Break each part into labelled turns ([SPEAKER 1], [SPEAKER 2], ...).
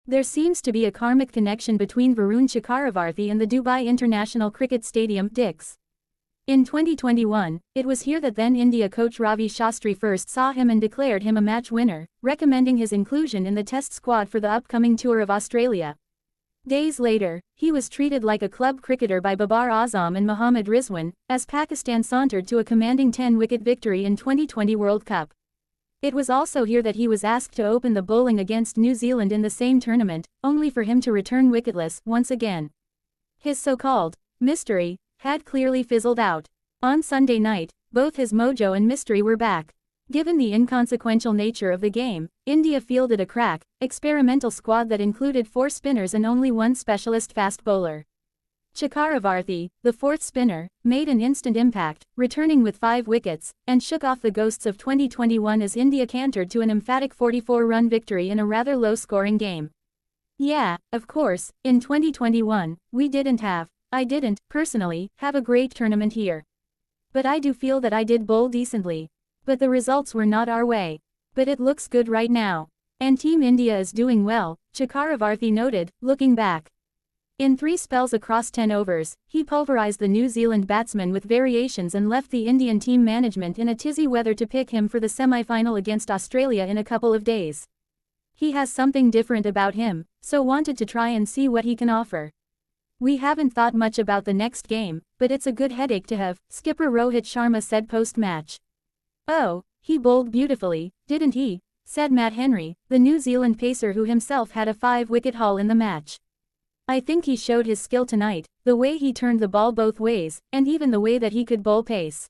[SPEAKER 1] There seems to be a karmic connection between Varun Chakravarthy and the Dubai International Cricket Stadium, Dix. In 2021, it was here that then India coach Ravi Shastri first saw him and declared him a match winner, recommending his inclusion in the test squad for the upcoming tour of Australia. Days later, he was treated like a club cricketer by Babar Azam and Mohammad Rizwan, as Pakistan sauntered to a commanding 10-wicket victory in 2020 World Cup. It was also here that he was asked to open the bowling against New Zealand in the same tournament, only for him to return wicketless once again. His so-called mystery had clearly fizzled out. On Sunday night, both his mojo and mystery were back. Given the inconsequential nature of the game, India fielded a crack, experimental squad that included 4 spinners and only 1 specialist fast bowler. Chakravarthy, the 4th spinner, made an instant impact, returning with 5 wickets, and shook off the ghosts of 2021 as India cantered to an emphatic 44-run victory in a rather low-scoring game. Yeah, of course, in 2021, I didn't, personally, have a great tournament here. But I do feel that I did bowl decently. But the results were not our way. But it looks good right now. And Team India is doing well, Chakravarthy noted, looking back. In 3 spells across 10 overs, he pulverized the New Zealand batsmen with variations and left the Indian team management in a tizzy whether to pick him for the semi-final against Australia in a couple of days. He has something different about him, so wanted to try and see what he can offer. We haven't thought much about the next game, but it's a good headache to have, skipper Rohit Sharma said post-match. Oh, he bowled beautifully, didn't he? Said Matt Henry, the New Zealand pacer who himself had a 5-wicket haul in the match. I think he showed his skill tonight, the way he turned the ball both ways, and even the way that he could bowl pace.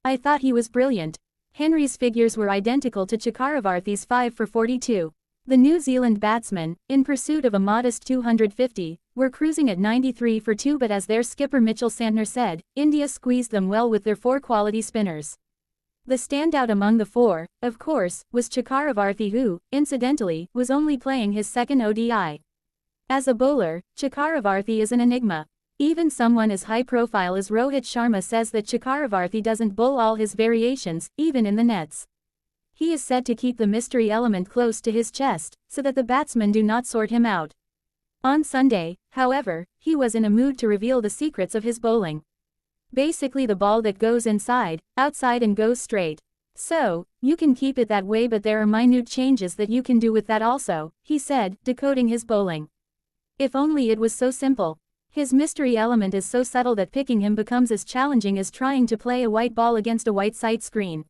[SPEAKER 1] I thought he was brilliant. Henry's figures were identical to Chakravarthy's 5 for 42. The New Zealand batsmen, in pursuit of a modest 250, were cruising at 93 for 2, but as their skipper Mitchell Santner said, India squeezed them well with their 4 quality spinners. The standout among the 4, of course, was Chakravarthy who, incidentally, was only playing his 2nd ODI. As a bowler, Chakravarthy is an enigma. Even someone as high-profile as Rohit Sharma says that Chakravarthy doesn't bowl all his variations, even in the nets. He is said to keep the mystery element close to his chest, so that the batsmen do not sort him out. On Sunday, however, he was in a mood to reveal the secrets of his bowling. Basically the ball that goes inside, outside and goes straight. So, you can keep it that way, but there are minute changes that you can do with that also, he said, decoding his bowling. If only it was so simple. His mystery element is so subtle that picking him becomes as challenging as trying to play a white ball against a white sight screen.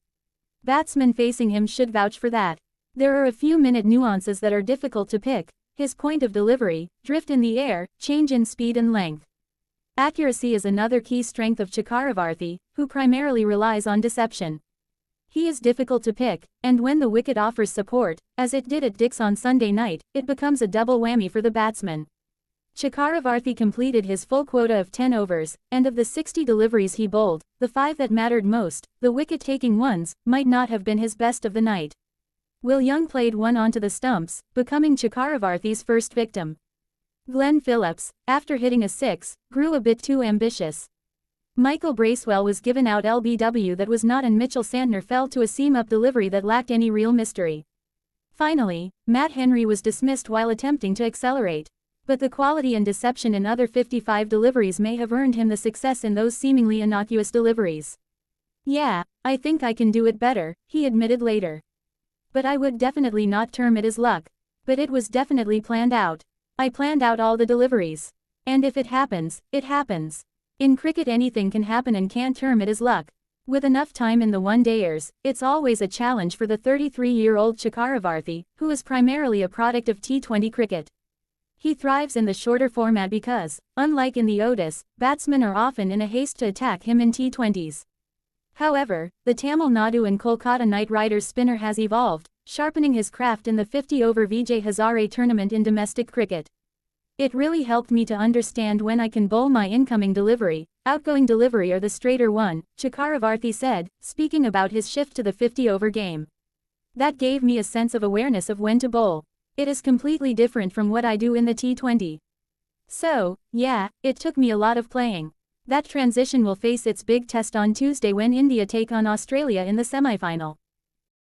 [SPEAKER 1] Batsmen facing him should vouch for that. There are a few minute nuances that are difficult to pick: his point of delivery, drift in the air, change in speed and length. Accuracy is another key strength of Chakravarthy, who primarily relies on deception. He is difficult to pick, and when the wicket offers support, as it did at Dix on Sunday night, it becomes a double whammy for the batsman. Chakravarthy completed his full quota of 10 overs, and of the 60 deliveries he bowled, the 5 that mattered most, the wicket-taking ones, might not have been his best of the night. Will Young played one onto the stumps, becoming Chakravarthy's first victim. Glenn Phillips, after hitting a 6, grew a bit too ambitious. Michael Bracewell was given out LBW that was not, and Mitchell Santner fell to a seam-up delivery that lacked any real mystery. Finally, Matt Henry was dismissed while attempting to accelerate. But the quality and deception in other 55 deliveries may have earned him the success in those seemingly innocuous deliveries. Yeah, I think I can do it better, he admitted later. But I would definitely not term it as luck. But it was definitely planned out. I planned out all the deliveries. And if it happens, it happens. In cricket anything can happen, and can't term it as luck. With enough time in the one-dayers, it's always a challenge for the 33-year-old Chakravarthy, who is primarily a product of T20 cricket. He thrives in the shorter format because, unlike in the Otis, batsmen are often in a haste to attack him in T20s. However, the Tamil Nadu and Kolkata Knight Riders spinner has evolved, sharpening his craft in the 50-over Vijay Hazare tournament in domestic cricket. It really helped me to understand when I can bowl my incoming delivery, outgoing delivery or the straighter one, Chakravarthy said, speaking about his shift to the 50-over game. That gave me a sense of awareness of when to bowl. It is completely different from what I do in the T20. So, yeah, it took me a lot of playing. That transition will face its big test on Tuesday when India take on Australia in the semi-final.